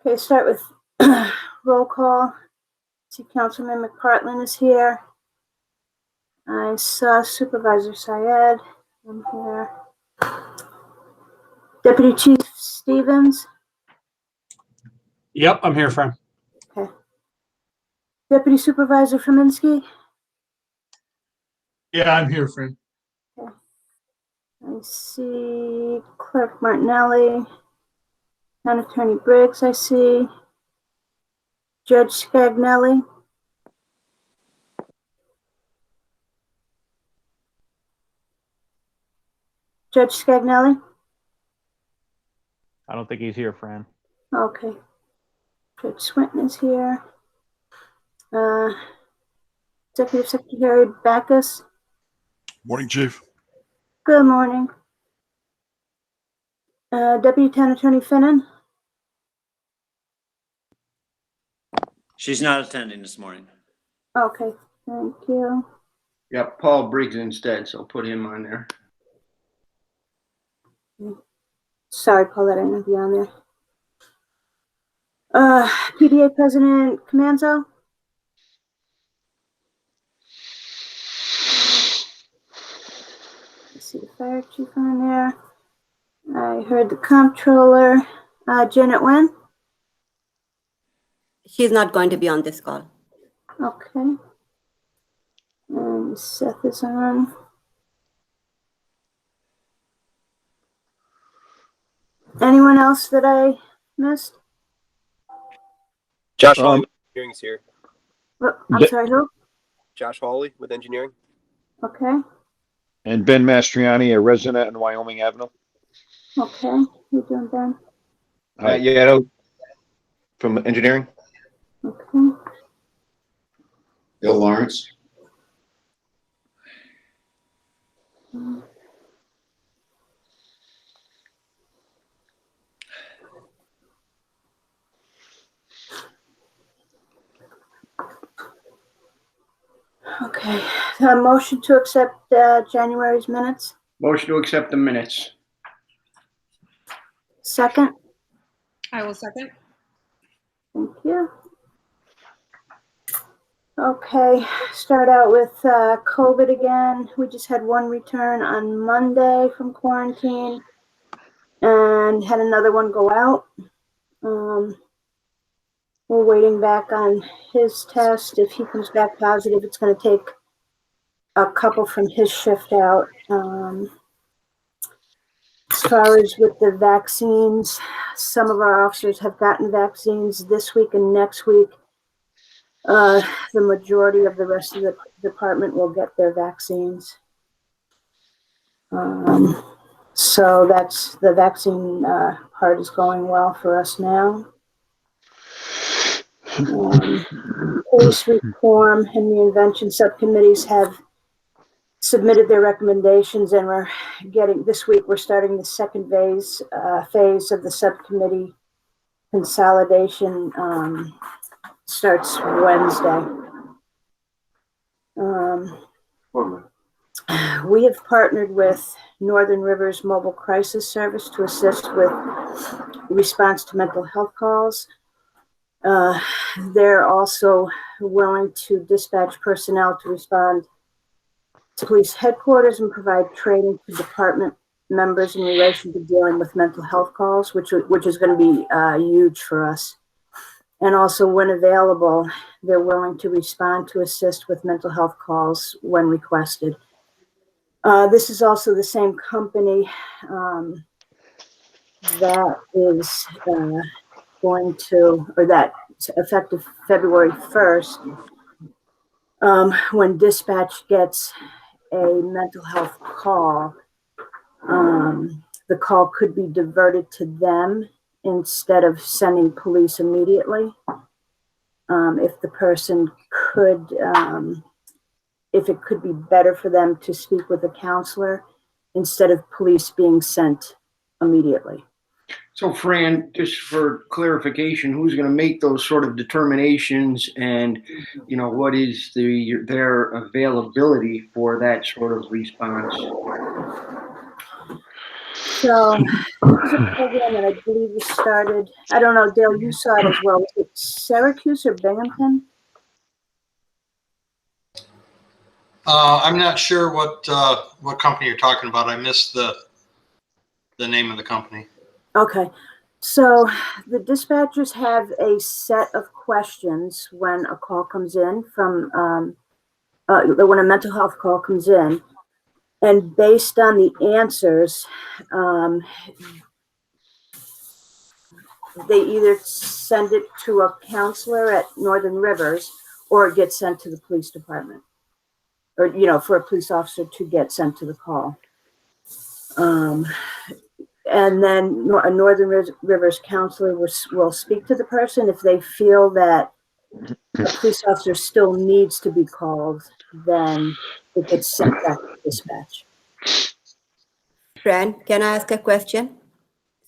Okay, start with roll call. See, Councilman McPartlin is here. I saw Supervisor Syed. I'm here. Deputy Chief Stevens. Yep, I'm here, Fran. Okay. Deputy Supervisor Faminsky. Yeah, I'm here, Fran. Okay. I see Clerk Martinelli. Town Attorney Briggs, I see. Judge Scagnelli. Judge Scagnelli? I don't think he's here, Fran. Okay. Judge Swinton is here. Executive Secretary Backus. Morning, Chief. Good morning. Deputy Town Attorney Finnan. She's not attending this morning. Okay, thank you. Yep, Paul Briggs instead, so put him on there. Sorry, Paulette, I didn't be on there. PDA President Comanzo. I see the fire chief on there. I heard the comptroller. Janet Wen. She's not going to be on this call. Okay. And Seth is on. Anyone else that I missed? Josh Hawley with engineering's here. Oh, I'm sorry, who? Josh Hawley with engineering. Okay. And Ben Mastriani, a resident in Wyoming Avenue. Okay. How you doing, Ben? Hi. Yato from engineering. Okay. Bill Lawrence. Okay. Motion to accept January's minutes. Motion to accept the minutes. Second. I will second. Thank you. Okay, start out with COVID again. We just had one return on Monday from quarantine and had another one go out. We're waiting back on his test. If he comes back positive, it's going to take a couple from his shift out. As far as with the vaccines, some of our officers have gotten vaccines this week and next week. The majority of the rest of the department will get their vaccines. So that's the vaccine part is going well for us now. Police reform and reinvention subcommittees have submitted their recommendations, and we're getting this week. We're starting the second phase of the subcommittee consolidation. Starts Wednesday. We have partnered with Northern Rivers Mobile Crisis Service to assist with response to mental health calls. They're also willing to dispatch personnel to respond to police headquarters and provide training to department members in relation to dealing with mental health calls, which is going to be huge for us. And also, when available, they're willing to respond to assist with mental health calls when requested. This is also the same company that is going to, or that effective February 1st, when dispatch gets a mental health call, the call could be diverted to them instead of sending police immediately. If the person could, if it could be better for them to speak with a counselor instead of police being sent immediately. So Fran, just for clarification, who's going to make those sort of determinations, and what is their availability for that sort of response? So this is a program that I believe was started, I don't know, Dale, you saw it as well. Was it Syracuse or Binghamton? I'm not sure what company you're talking about. I missed the name of the company. Okay, so the dispatchers have a set of questions when a call comes in from, when a mental health call comes in. And based on the answers, they either send it to a counselor at Northern Rivers or it gets sent to the police department. Or, you know, for a police officer to get sent to the call. And then a Northern Rivers counselor will speak to the person. If they feel that a police officer still needs to be called, then it gets sent back to dispatch. Fran, can I ask a question?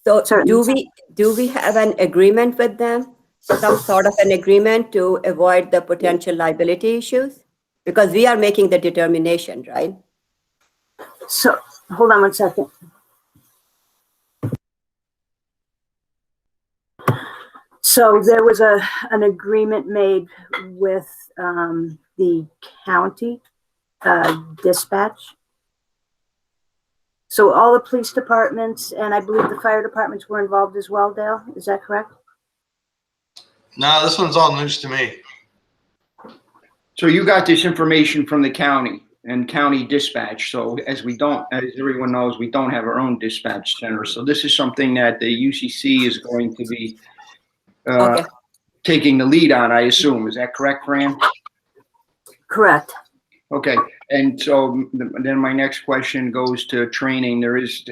So Certainly. do we have an agreement with them? Some sort of an agreement to avoid the potential liability issues? Because we are making the determination, right? So hold on one second. So there was an agreement made with the county dispatch. So all the police departments and I believe the fire departments were involved as well, Dale, is that correct? No, this one's all news to me. So you got this information from the county and county dispatch. So as everyone knows, we don't have our own dispatch center. So this is something that the UCC is going to be Okay. taking the lead on, I assume. Is that correct, Fran? Correct. Okay. And so then my next question goes to training.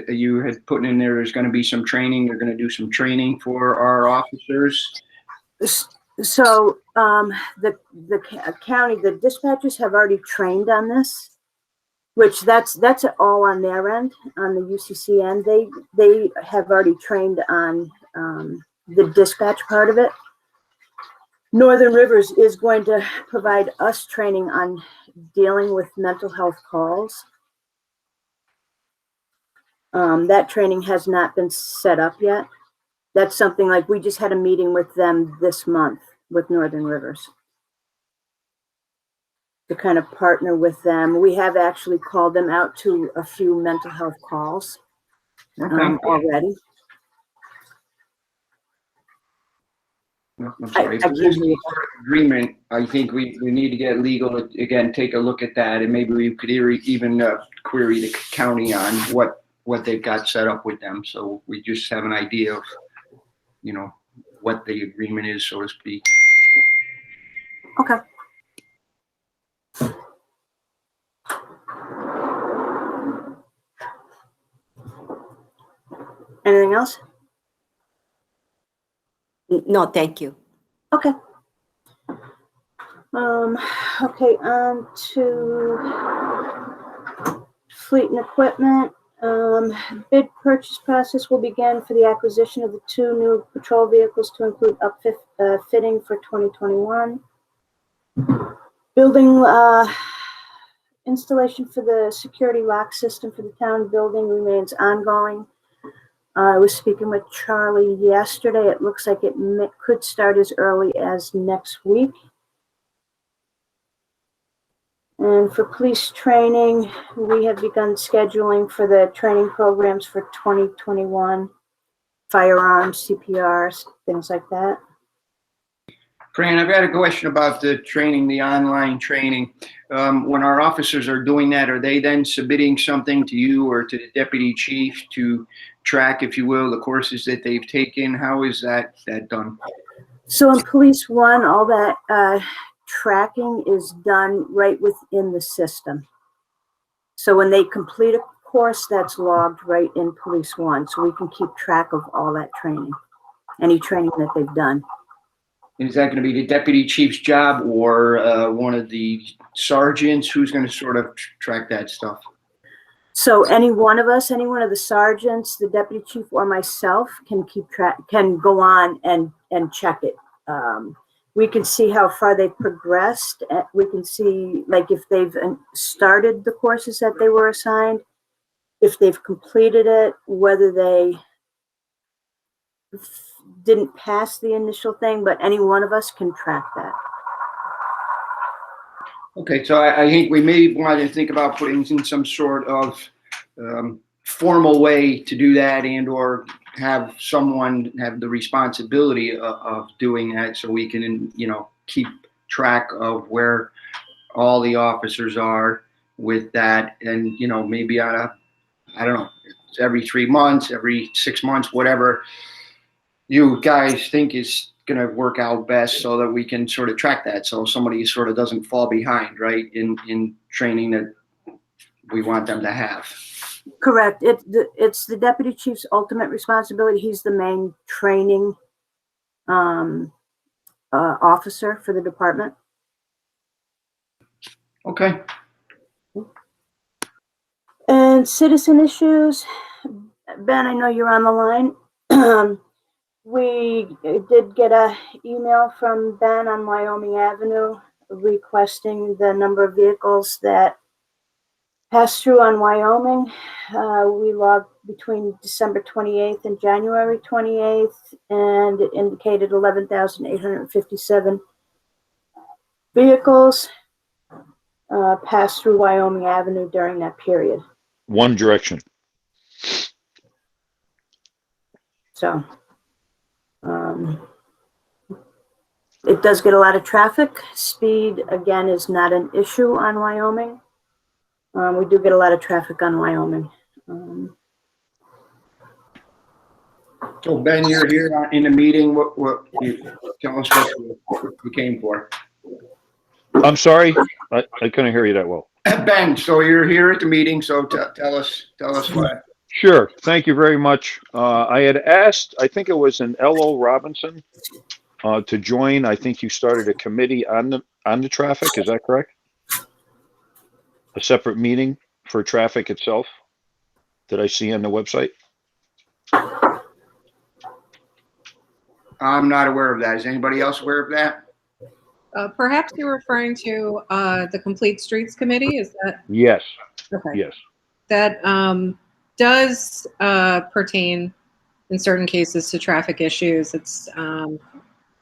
You had put in there's going to be some training. They're going to do some training for our officers. So the county, the dispatchers have already trained on this, which that's all on their end, on the UCC end. They have already trained on the dispatch part of it. Northern Rivers is going to provide us training on dealing with mental health calls. That training has not been set up yet. That's something like we just had a meeting with them this month with Northern Rivers to kind of partner with them. We have actually called them out to a few mental health calls already. I'm sorry. If I there's can't any sort of agreement, I think we need to get legal, again, take a look at that, and maybe we could even query the county on what they've got set up with them. So we just have an idea of, you know, what the agreement is, so to speak. Okay. Anything else? No, thank you. Okay. Okay, on to fleet and equipment. Bid purchase process will begin for the acquisition of the 2 new patrol vehicles to include upfitting for 2021. Building installation for the security lock system for the town building remains ongoing. I was speaking with Charlie yesterday. It looks like it could start as early as next week. And for police training, we have begun scheduling for the training programs for 2021, firearms, CPRs, things like that. Fran, I've got a question about the training, the online training. When our officers are doing that, are they then submitting something to you or to the deputy chief to track, if you will, the courses that they've taken? How is that done? So in Police One, all that tracking is done right within the system. So when they complete a course, that's logged right in Police One. So we can keep track of all that training, any training that they've done. Is that going to be the deputy chief's job or one of the sergeants? Who's going to sort of track that stuff? So any one of us, any one of the sergeants, the deputy chief or myself can keep track, can go on and check it. We can see how far they've progressed. We can see like if they've started the courses that they were assigned. if they've completed it, whether they didn't pass the initial thing, but any one of us can track that. Okay, so I think we may want to think about putting in some sort of formal way to do that, and or have someone have the responsibility of doing that, so we can, keep track of where all the officers are with that, and, maybe on a, I don't know, every 3 months, every 6 months, whatever you guys think is going to work out best, so that we can sort of track that, so somebody sort of doesn't fall behind, right, in training that we want them to have. Correct. It's the deputy chief's ultimate responsibility. He's the main training officer for the department. Okay. And citizen issues, Ben, I know you're on the line. We did get a email from Ben on Wyoming Avenue requesting the number of vehicles that pass through on Wyoming. We logged between December 28th and January 28th, and it indicated 11,857 vehicles passed through Wyoming Avenue during that period. One direction. So it does get a lot of traffic. Speed, again, is not an issue on Wyoming. We do get a lot of traffic on Wyoming. So Ben, you're here in the meeting. What you tell us what you came for? I'm sorry, I couldn't hear you that well. Ben, so you're here at the meeting, so tell us what. Sure, thank you very much. I had asked, I think it was an L.O. Robinson, to join. I think you started a committee on the traffic, is that correct? A separate meeting for traffic itself that I see on the website? I'm not aware of that. Is anybody else aware of that? Perhaps you're referring to the Complete Streets Committee, is that? Yes, Okay. yes. That does pertain in certain cases to traffic issues. It's an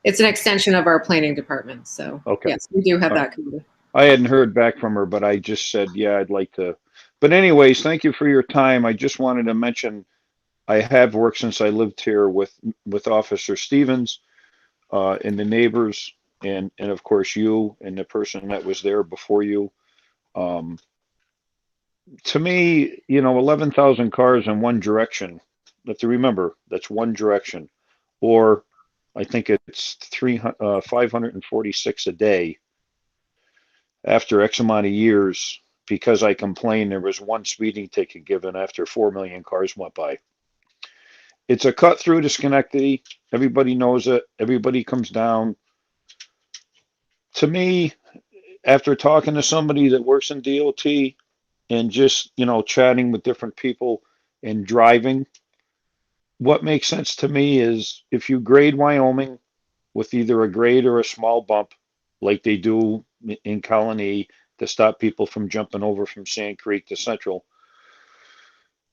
extension of our planning department. So Okay. yes, we do have that committee. I hadn't heard back from her, but I just said, yeah, I'd like to. But anyways, thank you for your time. I just wanted to mention, I have worked since I lived here with Officer Stevens, and the neighbors, and of course you and the person that was there before you. To me, 11,000 cars in one direction. You have to remember, that's one direction, or I think it's 546 a day. After X amount of years, because I complained, there was one speeding ticket given after 4 million cars went by. It's a cut through to Schenectady. Everybody knows it. Everybody comes down. To me, after talking to somebody that works in DOT and just, chatting with different people and driving, what makes sense to me is if you grade Wyoming with either a grade or a small bump, like they do in Colony to stop people from jumping over from Sand Creek to Central,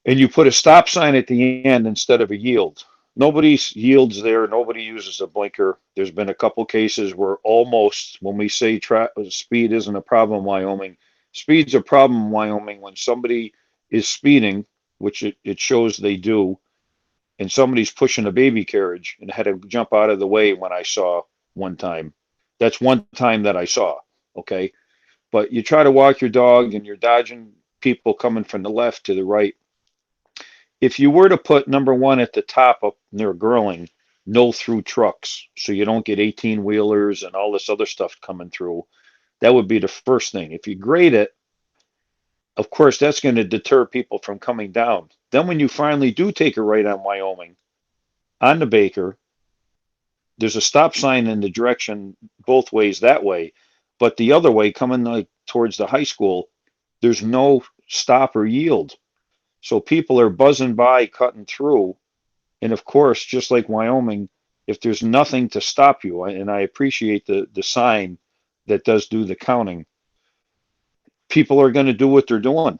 and you put a stop sign at the end instead of a yield. Nobody yields there. Nobody uses a blinker. There's been a couple cases where almost, when we say speed isn't a problem in Wyoming, speed's a problem in Wyoming when somebody is speeding, which it shows they do, and somebody's pushing a baby carriage and had to jump out of the way when I saw one time. That's one time that I saw, okay? But you try to walk your dog and you're dodging people coming from the left to the right. If you were to put number one at the top up near Girling, no through trucks, so you don't get 18-wheelers and all this other stuff coming through, that would be the first thing. If you grade it, of course, that's going to deter people from coming down. Then when you finally do take a right on Wyoming, on the Baker, there's a stop sign in the direction both ways that way, but the other way coming like towards the high school, there's no stop or yield. So people are buzzing by, cutting through. And of course, just like Wyoming, if there's nothing to stop you, and I appreciate the sign that does do the counting, people are going to do what they're doing.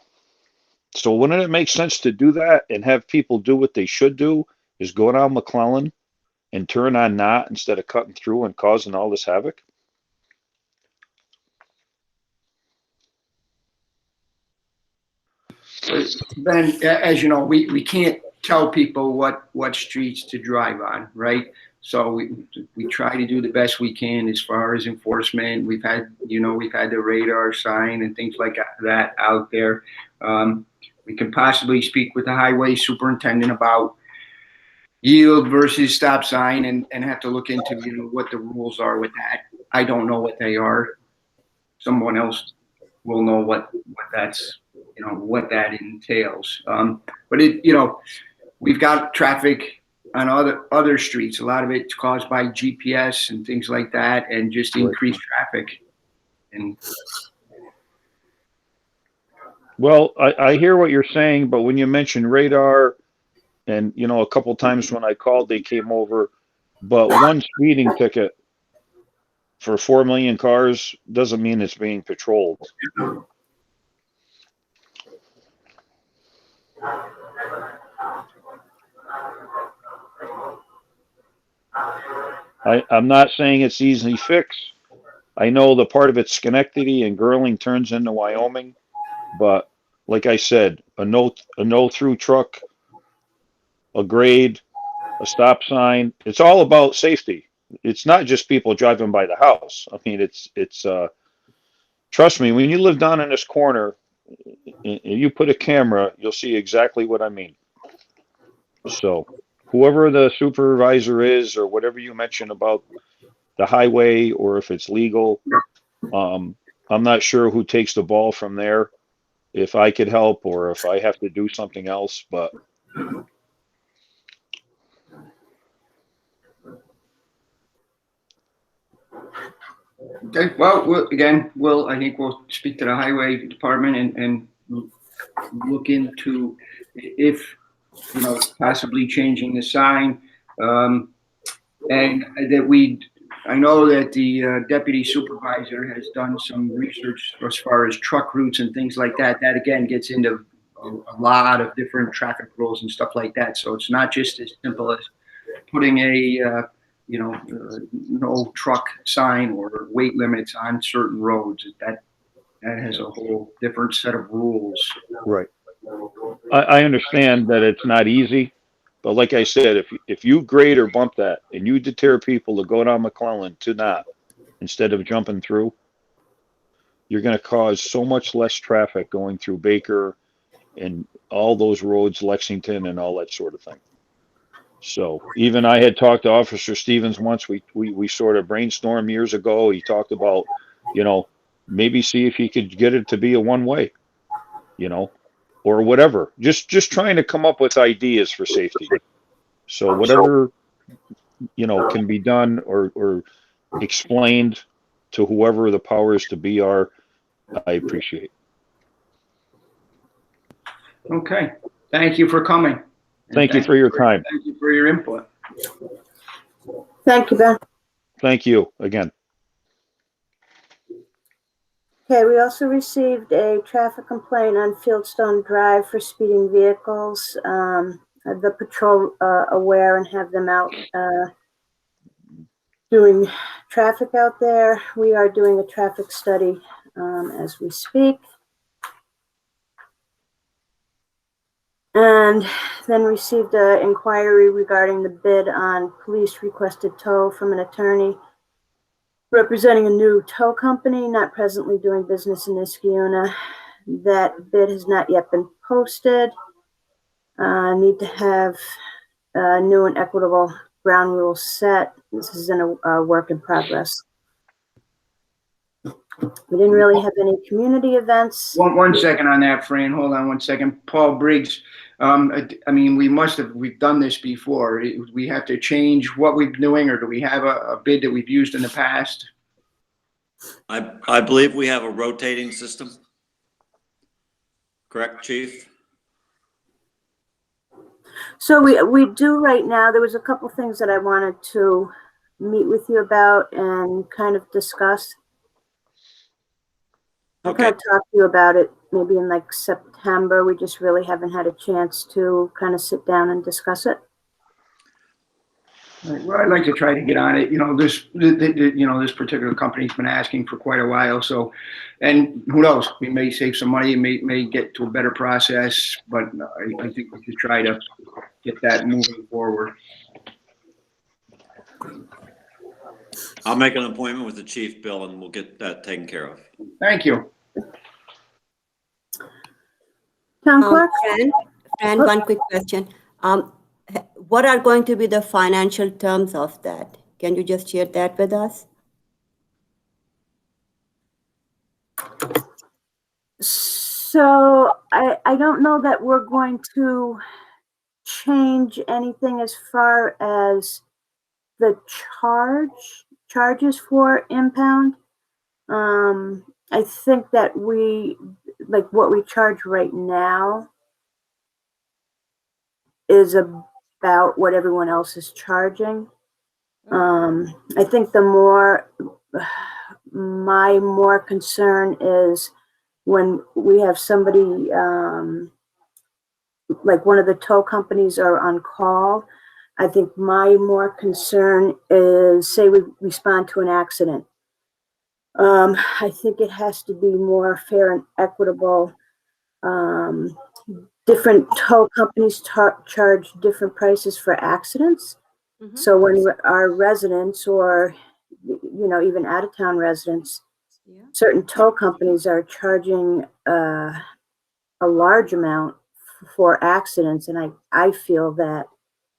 So wouldn't it make sense to do that and have people do what they should do, is go down McClellan and turn on Knott instead of cutting through and causing all this havoc? Ben, as you know, we can't tell people what streets to drive on, right? So we try to do the best we can as far as enforcement. We've had the radar sign and things like that out there. We can possibly speak with the highway superintendent about yield versus stop sign and have to look into, what the rules are with that. I don't know what they are. Someone else will know what that's, what that entails. But we've got traffic on other streets. A lot of it's caused by GPS and things like that, and just increased traffic. And Well, I hear what you're saying, but when you mention radar and, a couple times when I called, they came over, but one speeding ticket for 4 million cars doesn't mean it's being patrolled. I'm not saying it's easily fixed. I know the part of it's Schenectady and Girling turns into Wyoming, but like I said, a no through truck, a grade, a stop sign, it's all about safety. It's not just people driving by the house. I mean, it's trust me, when you live down in this corner and you put a camera, you'll see exactly what I mean. So whoever the supervisor is, or whatever you mentioned about the highway, or if it's legal, I'm not sure who takes the ball from there, if I could help or if I have to do something else, but okay, well, I think we'll speak to the highway department and look into if, possibly changing the sign. And that I know that the deputy supervisor has done some research as far as truck routes and things like that. That again gets into a lot of different traffic rules and stuff like that. So it's not just as simple as putting a no truck sign or weight limits on certain roads. That has a whole different set of rules. right. I understand that it's not easy, but like I said, if you grade or bump that and you deter people to go down McClellan to not, instead of jumping through, you're going to cause so much less traffic going through Baker and all those roads, Lexington and all that sort of thing. So even I had talked to Officer Stevens once. We sort of brainstormed years ago. He talked about, maybe see if he could get it to be a one-way, or whatever. Just trying to come up with ideas for safety. So whatever, can be done or explained to whoever the powers to be are, I appreciate. Okay. Thank you for coming. Thank you for your time. Thank you for your input. Thank you, Ben. Thank you again. Okay, we also received a traffic complaint on Fieldstone Drive for speeding vehicles. The patrol aware and have them out doing traffic out there. We are doing a traffic study as we speak. And then received an inquiry regarding the bid on police requested tow from an attorney representing a new tow company not presently doing business in Niskayuna. That bid has not yet been posted. Need to have new and equitable ground rules set. This is in a work in progress. We didn't really have any community events. One second on that, Fran. Hold on one second. Paul Briggs. We've done this before. We have to change what we've been doing, or do we have a bid that we've used in the past? I believe we have a rotating system. Correct, Chief? So we do right now. There was a couple things that I wanted to meet with you about and kind of discuss. Okay. I'll kind of talk to you about it maybe in like September September. We just really haven't had a chance to kind of sit down and discuss it. Well, I'd like to try to get on it. This particular company's been asking for quite a while. So, and who knows, we may save some money, may get to a better process, but I think we should try to get that moving forward. I'll make an appointment with the chief, Bill, and we'll get that taken care of. Thank you. Town clerk? Fran, one quick question. What are going to be the financial terms of that? Can you just share that with us? So I don't know that we're going to change anything as far as the charges for impound. I think that what we charge right now is about what everyone else is charging. I think my more concern is when we have somebody, like one of the tow companies are on call. I think my more concern is, say we respond to an accident. I think it has to be more fair and equitable. Different tow companies charge different prices for accidents. Mhm. So when our residents or, even out-of-town residents, Yeah. certain tow companies are charging a large amount for accidents. And I feel that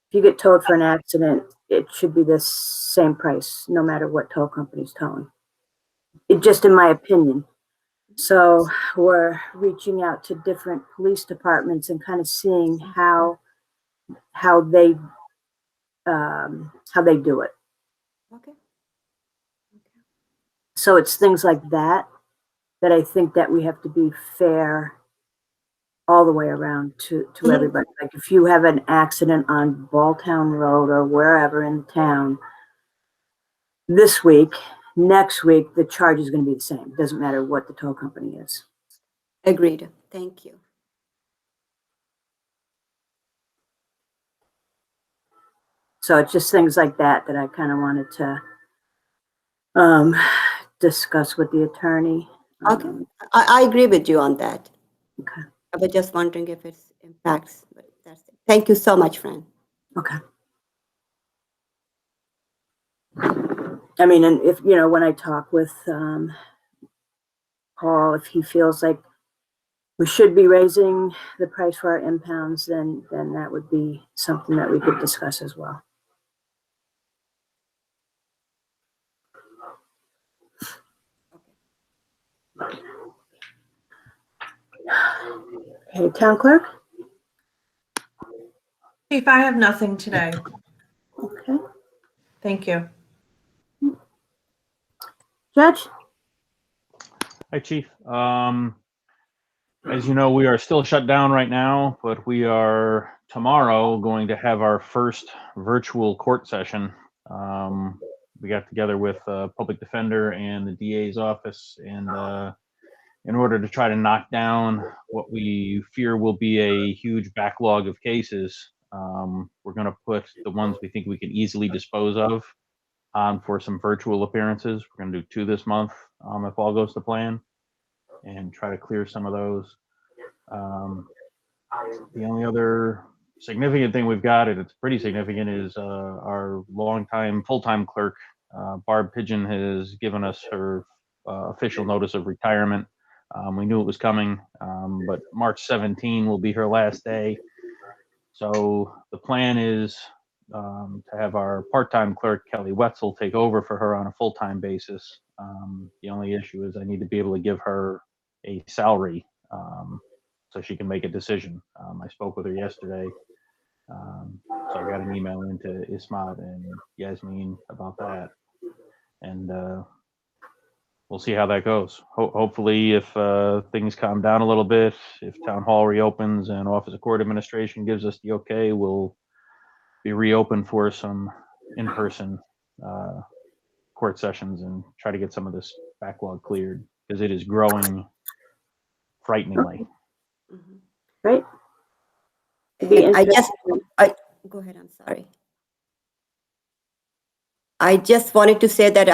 if you get towed for an accident, it should be the same price, no matter what tow company's towing. Just in my opinion. So we're reaching out to different police departments and kind of seeing how they do it. Okay. So it's things like that I think that we have to be fair all the way around to everybody. Like if you have an accident on Balltown Road or wherever in the town this week, next week, the charge is going to be the same. It doesn't matter what the tow company is. Agreed. Thank you. So it's just things like that I kind of wanted to discuss with the attorney. Okay. I agree with you on that. Okay. I was just wondering if it impacts, but that's it. Thank you so much, Fran. Okay. I mean, and if, when I talk with Paul, if he feels like we should be raising the price for our impounds, then that would be something that we could discuss as well. Okay, Town Clerk? Chief, I have nothing today. Okay. Thank you. Judge? Hi, Chief. As you know, we are still shut down right now, but we are tomorrow going to have our first virtual court session. We got together with public defender and the DA's office, and in order to try to knock down what we fear will be a huge backlog of cases, we're going to put the ones we think we can easily dispose of on for some virtual appearances. We're going to do 2 this month, if all goes to plan, and try to clear some of those. The only other significant thing we've got, and it's pretty significant, is our longtime full-time clerk, Barb Pigeon, has given us her official notice of retirement. We knew it was coming, but March 17 will be her last day. So the plan is to have our part-time clerk, Kelly Wetzel, take over for her on a full-time basis. The only issue is I need to be able to give her a salary so she can make a decision. I spoke with her yesterday. So I got an email into Ismat and Yasmin about that. And we'll see how that goes. Hopefully, if things calm down a little bit, if town hall reopens and Office of Court Administration gives us the okay, we'll be reopened for some in-person court sessions and try to get some of this backlog cleared, because it is growing frighteningly. Mhm. be I interesting. go ahead, I'm sorry. I just wanted to say that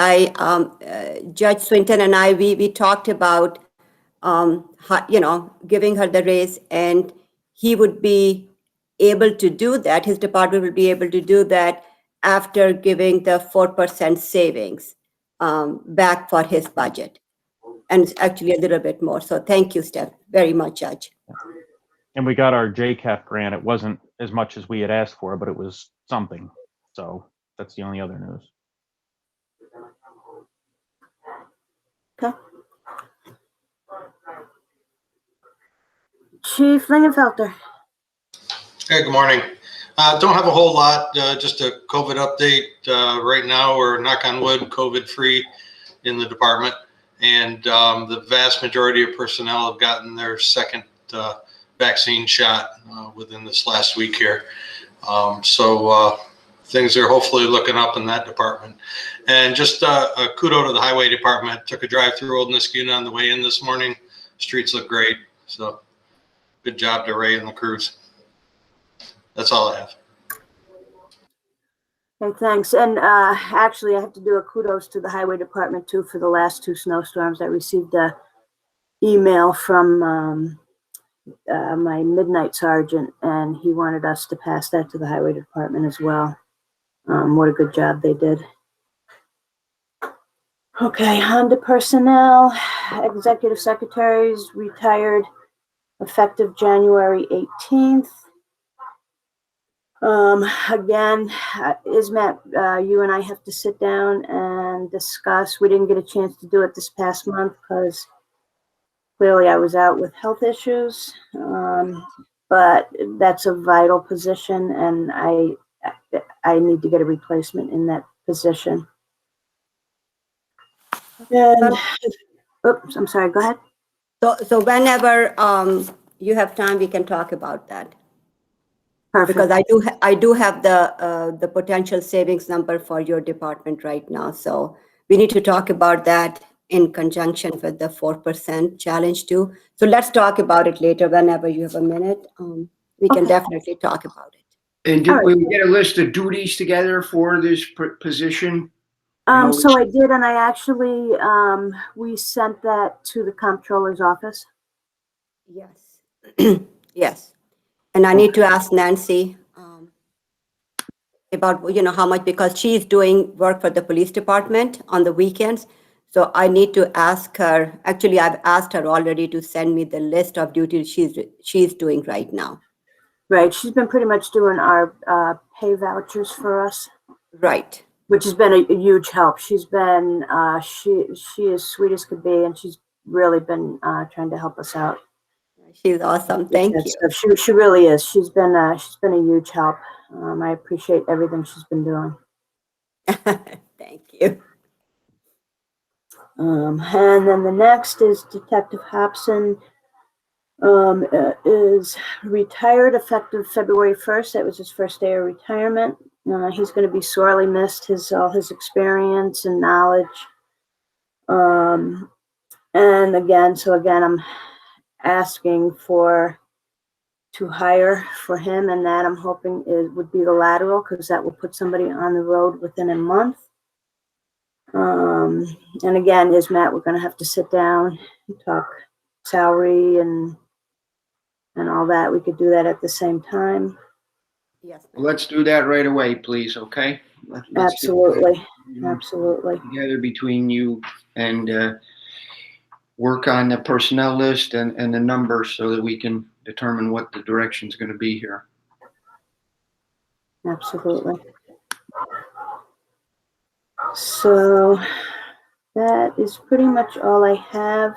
Judge Swinton and I, we talked about, giving her the raise, and he would be able to do that. His department would be able to do that after giving the 4% savings back for his budget. And it's actually a little bit more. So thank you, Steph, very much, Judge. And we got our JCAP grant. It wasn't as much as we had asked for, but it was something. So that's the only other news. Okay. Chief Lingenfelter. Hey, good morning. Don't have a whole lot, just a COVID update. Right now, we're, knock on wood, COVID-free in the department. And the vast majority of personnel have gotten their second vaccine shot within this last week here. So things are hopefully looking up in that department. And just a kudo to the highway department. Took a drive through Old Niskuna on the way in this morning. Streets look great. So good job to Ray and the crews. That's all I have. Okay, thanks. And actually, I have to do a kudos to the highway department too for the last 2 snowstorms. I received a email from my midnight sergeant, and he wanted us to pass that to the highway department as well. What a good job they did. Okay, on to personnel. Executive secretaries retired effective January 18th. Again, Ismet, you and I have to sit down and discuss. We didn't get a chance to do it this past month because clearly I was out with health issues. But that's a vital position, and I need to get a replacement in that position. And, oops, I'm sorry, go ahead. So whenever you have time, we can talk about that. Perfect. Because I do have the potential savings number for your department right now. So we need to talk about that in conjunction with the 4% challenge too. So let's talk about it later whenever you have a minute. We can definitely talk about it. And did we get a list of duties together for this position? So I did, and I actually, we sent that to the comptroller's office. Yes. Yes. And I need to ask Nancy about, how much, because she's doing work for the police department on the weekends. So I need to ask her, actually, I've asked her already to send me the list of duties she's doing right now. Right, she's been pretty much doing our pay vouchers for us. Right. Which has been a huge help. She's been, she is sweet as could be, and she's really been trying to help us out. She's awesome. Thank you. She really is. She's been a huge help. I appreciate everything she's been doing. Thank you. And then the next is Detective Hobson is retired effective February 1st. That was his first day of retirement. He's going to be sorely missed, all his experience and knowledge. And again, I'm asking to hire for him, and that I'm hoping would be the lateral, because that will put somebody on the road within a month. And again, Matt, we're going to have to sit down and talk salary and all that. We could do that at the same time. Yes. Let's do that right away, please, okay? Let's Absolutely. Absolutely. Together between you and work on the personnel list and the numbers so that we can determine what the direction is going to be here. Absolutely. So that is pretty much all I have.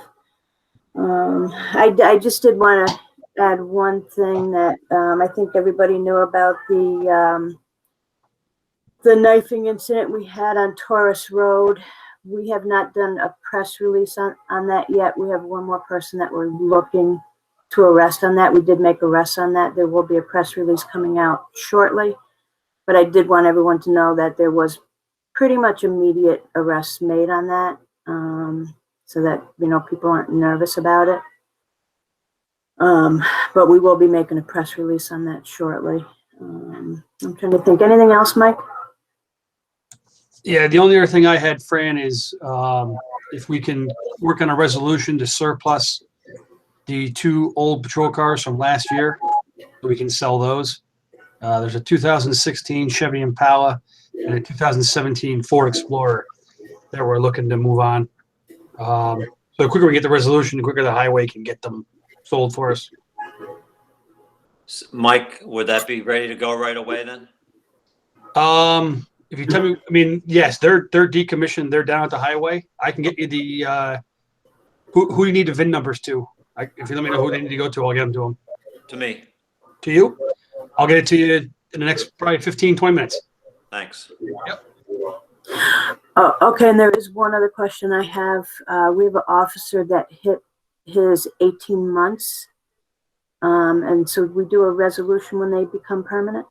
I just did want to add one thing that I think everybody knew about, the knifing incident we had on Taurus Road. We have not done a press release on that yet. We have one more person that we're looking to arrest on that. We did make arrests on that. There will be a press release coming out shortly, but I did want everyone to know that there was pretty much immediate arrests made on that, so that people aren't nervous about it. But we will be making a press release on that shortly. I'm trying to think, anything else, Mike? Yeah, the only other thing I had, Fran, is if we can work on a resolution to surplus the 2 old patrol cars from last year, so we can sell those. There's a 2016 Chevy Impala and a 2017 Ford Explorer that we're looking to move on. So the quicker we get the resolution, the quicker the highway can get them sold for us. Mike, would that be ready to go right away then? If you tell me, I mean, yes, they're decommissioned. They're down at the highway. I can get you the who do you need the VIN numbers to? If you let me know who they need to go to, I'll get them to them. To me. To you? I'll get it to you in the next probably 15, 20 minutes. Thanks. Yep. Oh, okay, and there is one other question I have. We have an officer that hit his 18 months. And so we do a resolution when they become permanent?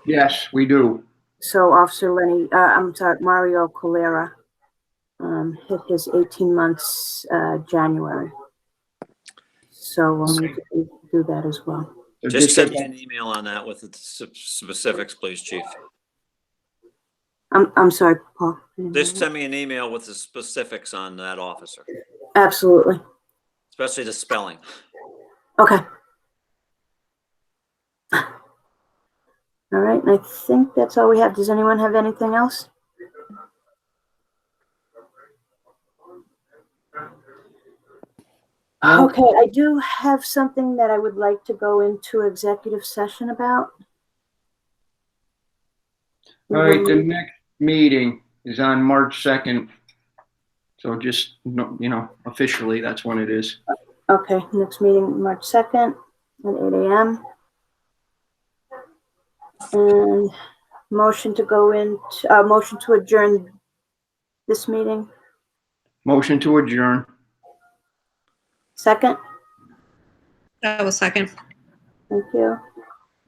Yes, we do. So Officer Mario Colera hit his 18 months January. So we'll need to do that as well. So Just send me an email on that with the specifics, please, Chief. I'm sorry, Paul. Just send me an email with the specifics on that officer, Absolutely. especially the spelling. Okay. All right, and I think that's all we have. Does anyone have anything else? Okay, I do have something that I would like to go into executive session about. All right, the next meeting is on March 2nd. So just, officially, that's when it is. Okay, next meeting, March 2nd at 8 a.m. And motion to adjourn this meeting. Motion to adjourn. Second, That was second. thank you.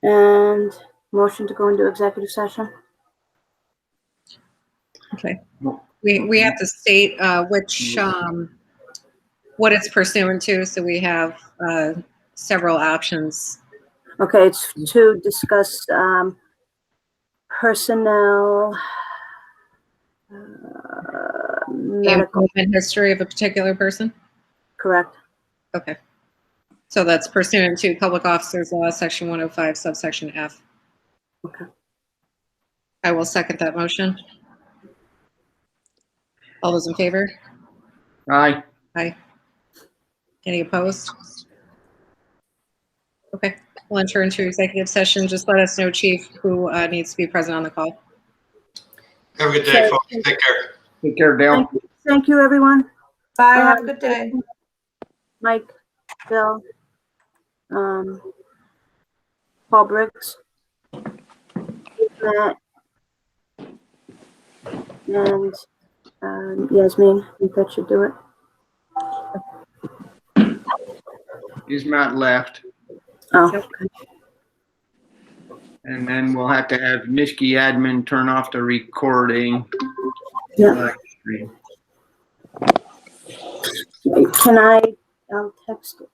And motion to go into executive session. Okay. We have to state what it's pursuant to, so we have several options. Okay, it's to discuss personnel, The medical, employment history of a particular person. correct? Okay. So that's pursuant to Public Officers Law, Section 105, subsection F. Okay. I will second that motion. All those in favor? Aye. Aye. Any opposed? Okay, we'll enter into executive session. Just let us know, Chief, who needs to be present on the call. Have a good day, folks. Take care. Take care, Dale. Thank you, everyone. Bye, have a good day. Mike, Bill, Paul Briggs, Matt, and Yasmin. I think that should do it. Is Matt left? Oh, Yep. okay. And then we'll have to have Miskey admin turn off the recording. Yeah. Can I'll text it.